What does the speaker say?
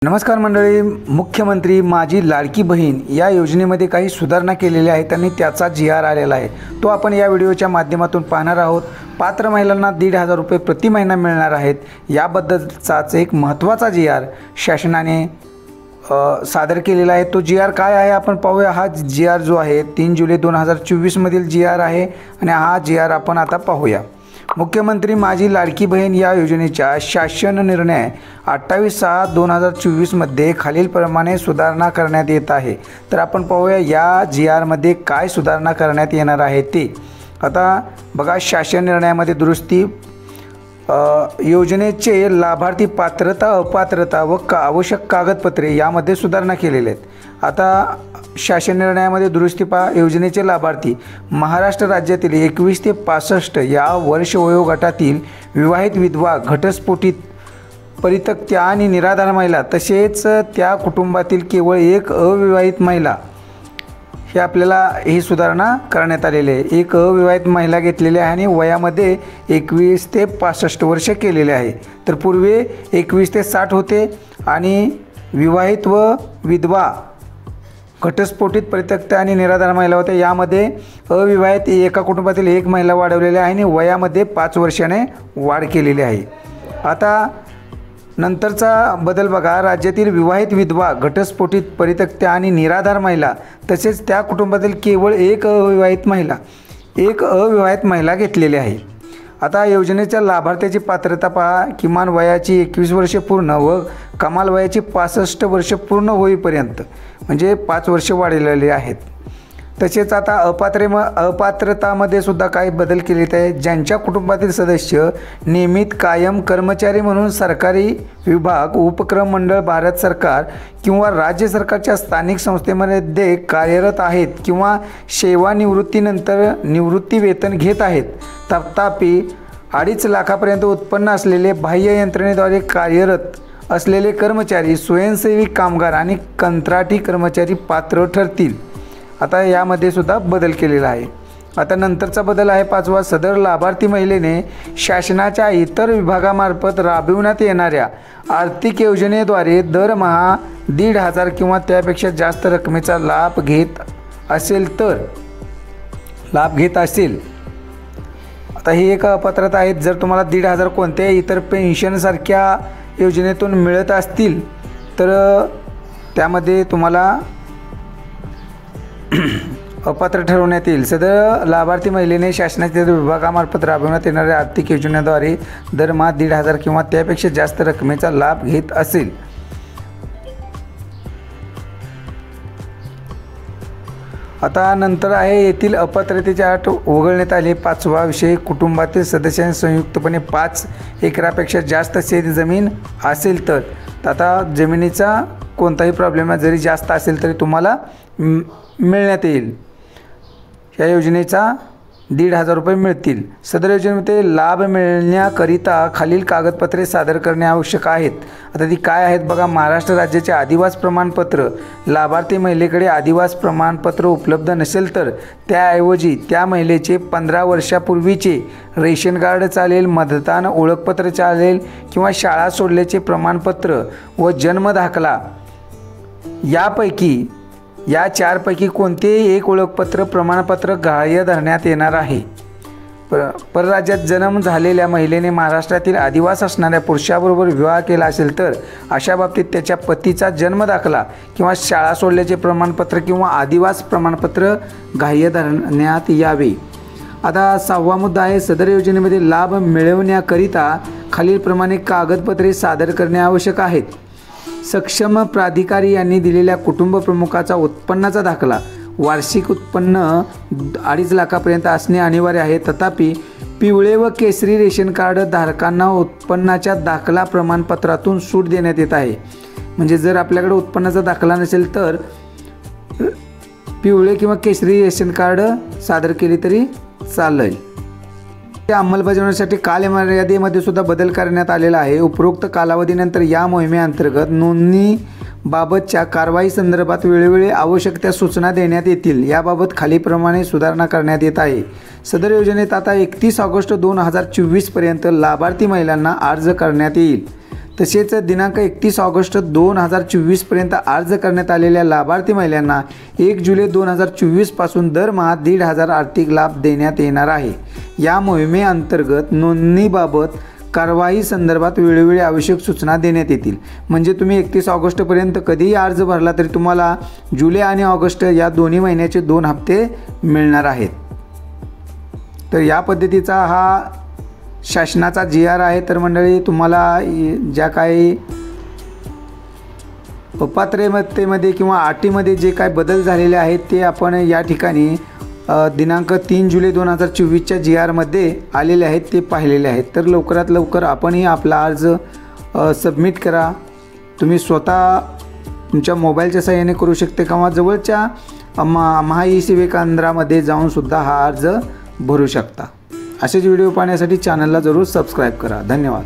नमस्कार मंडळी, मुख्यमंत्री माझी लाडकी बहीण या योजनेमध्ये काही सुधारणा केलेल्या आहेत आणि त्याचा जी.आर. आलेला आहे तो आपण या व्हिडिओच्या माध्यमातून पाहणार आहोत। पात्र महिलांना 1,500 रुपये प्रति महिना मिळणार आहेत याबद्दलचाच एक महत्त्वाचा जी.आर. शासनाने सादर केलेला आहे। तो जी.आर. काय आहे आपण पाहूया। हा जी.आर. जो आहे 3 जुलै 2024 मधील जी.आर. आहे आणि हा जी.आर. आपण आता पाहूया। मुख्यमंत्री माझी लाडकी बहीण या योजनेच्या शासन निर्णय 28/6/2024 मध्ये खालीलप्रमाणे सुधारणा करण्यात येत आहे। तर आपण पाहूया या जी.आर. मध्ये काय सुधारणा करण्यात येणार आहे ते। आता बघा, शासन निर्णयामध्ये दुरुस्ती, योजनेचे लाभार्थी पात्रता अपात्रता व आवश्यक कागदपत्रे यामध्ये सुधारणा केलेल्या आहेत। आता शासन निर्णयामध्ये दुरुस्ती पहा। योजनेचे लाभार्थी महाराष्ट्र राज्यातील 21 ते 65 या वर्ष वयोगटातील विवाहित विधवा, घटस्फोटित, परित्यक्त्या आणि निराधार महिला तसेच त्या कुटुंबातील केवळ एक अविवाहित महिला, हे आपल्याला ही सुधारणा करण्यात आलेली आहे। एक अविवाहित महिला घेतलेली आहे आणि वयामध्ये 21 ते 65 वर्ष केलेले आहे। तर पूर्वी 21 ते 60 होते आणि विवाहित व विधवा, घटस्फोटित, परित्यक्त्या आणि निराधार महिला होत्या। यामध्ये अविवाहित एका कुटुंबातील एक महिला वाढवलेली आहे आणि वयामध्ये 5 वर्षाने वाढ केलेली आहे। आता नंतरचा बदल बघा। राज्यातील विवाहित विधवा, घटस्फोटित, परित्यक्त्या आणि निराधार महिला तसेच त्या कुटुंबातील केवळ एक अविवाहित महिला घेतलेली आहे। आता योजनेच्या लाभार्थ्याची पात्रता पहा। किमान वयाची 21 वर्षे पूर्ण व कमाल वयाची 65 वर्ष पूर्ण होईपर्यंत, म्हणजे 5 वर्ष वाढलेली आहेत। तसेच आता अपात्रतामध्ये सुद्धा काही बदल केलेले आहेत। ज्यांच्या कुटुंबातील सदस्य नियमित कायम कर्मचारी म्हणून सरकारी विभाग, उपक्रम मंडळ, भारत सरकार किंवा राज्य सरकारच्या स्थानिक संस्थेमध्ये कार्यरत आहेत किंवा सेवानिवृत्तीनंतर निवृत्ती वेतन घेत आहेत, तथापि 2.5 लाखापर्यंत उत्पन्न असलेले, बाह्य यंत्रणेद्वारे कार्यरत असलेले कर्मचारी, स्वयंसेवी कामगार आणि कंत्राटी कर्मचारी पात्र ठरतील। आता यामध्ये सुद्धा बदल केलेला आहे। आता नंतरचा बदल आहे 5वा। सदर लाभार्थी महिलेने शासनाच्या इतर विभागामार्फत राबविण्यात येणाऱ्या आर्थिक योजनेद्वारे दरमहा 1,500 किंवा त्यापेक्षा जास्त रकमेचा लाभ घेत असेल आता ही एक अपात्रता आहे। जर तुम्हाला 1,500 कोणत्याही इतर पेन्शनसारख्या योजनेतून मिळत असतील तर त्यामध्ये तुम्हाला अपात्र ठरवण्यात येईल। सदर लाभार्थी महिलेने शासनाच्या विभागामार्फत राबविण्यात येणाऱ्या आर्थिक योजनेद्वारे दरमहा 1,500 किंवा त्यापेक्षा जास्त रकमेचा लाभ घेत असेल। आता नंतर आहे येथील अपात्रतेची अट वगळण्यात आली। 5वा विषय, कुटुंबातील सदस्यांनी संयुक्तपणे 5 एकरापेक्षा जास्त शेत जमीन असेल तर। आता जमिनीचा कोणताही प्रॉब्लेम आहे, जरी जास्त असेल तरी तुम्हाला मिळण्यात येईल। या योजनेचा 1,500 रुपये मिळतील। सदर योजनेमध्ये लाभ मिळण्याकरिता खालील कागदपत्रे सादर करणे आवश्यक आहेत। आता ती काय आहेत बघा। महाराष्ट्र राज्याचे आदिवास प्रमाणपत्र, लाभार्थी महिलेकडे आदिवास प्रमाणपत्र उपलब्ध नसेल तर त्याऐवजी त्या महिलेचे 15 वर्षापूर्वीचे रेशन कार्ड चालेल, मतदान ओळखपत्र चालेल किंवा शाळा सोडल्याचे प्रमाणपत्र व जन्म दाखला या 4पैकी कोणतेही एक ओळखपत्र प्रमाणपत्र ग्राह्य धरण्यात येणार आहे। परराज्यात जन्म झालेल्या महिलेने महाराष्ट्रातील आदिवास असणाऱ्या पुरुषाबरोबर विवाह केला असेल तर अशा बाबतीत त्याच्या पतीचा जन्म दाखला किंवा शाळा सोडल्याचे प्रमाणपत्र किंवा आदिवास प्रमाणपत्र ग्राह्य धरण्यात यावे। आता 6वा मुद्दा आहे, सदर योजनेमध्ये लाभ मिळवण्याकरिता खालीलप्रमाणे कागदपत्रे सादर करणे आवश्यक आहेत। सक्षम प्राधिकारी यांनी दिलेल्या कुटुंब प्रमुखाचा उत्पन्नाचा दाखला, वार्षिक उत्पन्न 2.5 लाखापर्यंत असणे अनिवार्य आहे। तथापि पिवळे व केसरी रेशन कार्ड धारकांना उत्पन्नाच्या दाखला प्रमाणपत्रातून सूट देण्यात येत आहे। म्हणजे जर आपल्याकडे उत्पन्नाचा दाखला नसेल तर पिवळे किंवा केसरी रेशन कार्ड सादर केले तरी चालेल। अंमलबजावणीसाठी कालमर्यादेमध्ये सुद्धा बदल करण्यात आलेला आहे। उपरोक्त कालावधीनंतर या मोहिमेअंतर्गत नोंदणीबाबतच्या कारवाई संदर्भात वेळोवेळी आवश्यक त्या सूचना देण्यात येतील। याबाबत खालीलप्रमाणे सुधारणा करण्यात येत आहे। सदर योजनेत आता 31 ऑगस्ट 2024 पर्यंत लाभार्थी महिलांना अर्ज करण्यात येईल। तसेच दिनांक 31 ऑगस्ट 2024पर्यंत अर्ज करण्यात आलेल्या लाभार्थी महिलांना 1 जुलै 2024 पासून दरमहा 1,500 आर्थिक लाभ देण्यात येणार आहे। या मोहिमेअंतर्गत नोंदणीबाबत कारवाई संदर्भात वेळोवेळी आवश्यक सूचना देण्यात येतील। म्हणजे तुम्ही 31 ऑगस्टपर्यंत कधीही अर्ज भरला तरी तुम्हाला जुलै आणि ऑगस्ट या दोन्ही महिन्याचे 2 हप्ते मिळणार आहेत। तर या पद्धतीचा हा शासनाचा GR आहे। तर मंडळी, तुम्हाला ज्या काही पात्रतेमध्ये किंवा अटीमध्ये जे काय बदल झालेले आहेत ते आपण या ठिकाणी दिनांक 3 जुलै 2024च्या GRमध्ये आलेले आहेत ते पाहिलेले आहेत। तर लवकरात लवकर आपणही आपला अर्ज सबमिट करा। तुम्ही स्वतः तुमच्या मोबाईलच्या सहाय्याने करू शकते किंवा जवळच्या महा ई-सेवा केंद्रामध्ये जाऊन सुद्धा हा अर्ज भरू शकता। असेच व्हिडिओ पाहण्यासाठी चॅनलला जरूर सबस्क्राईब करा। धन्यवाद।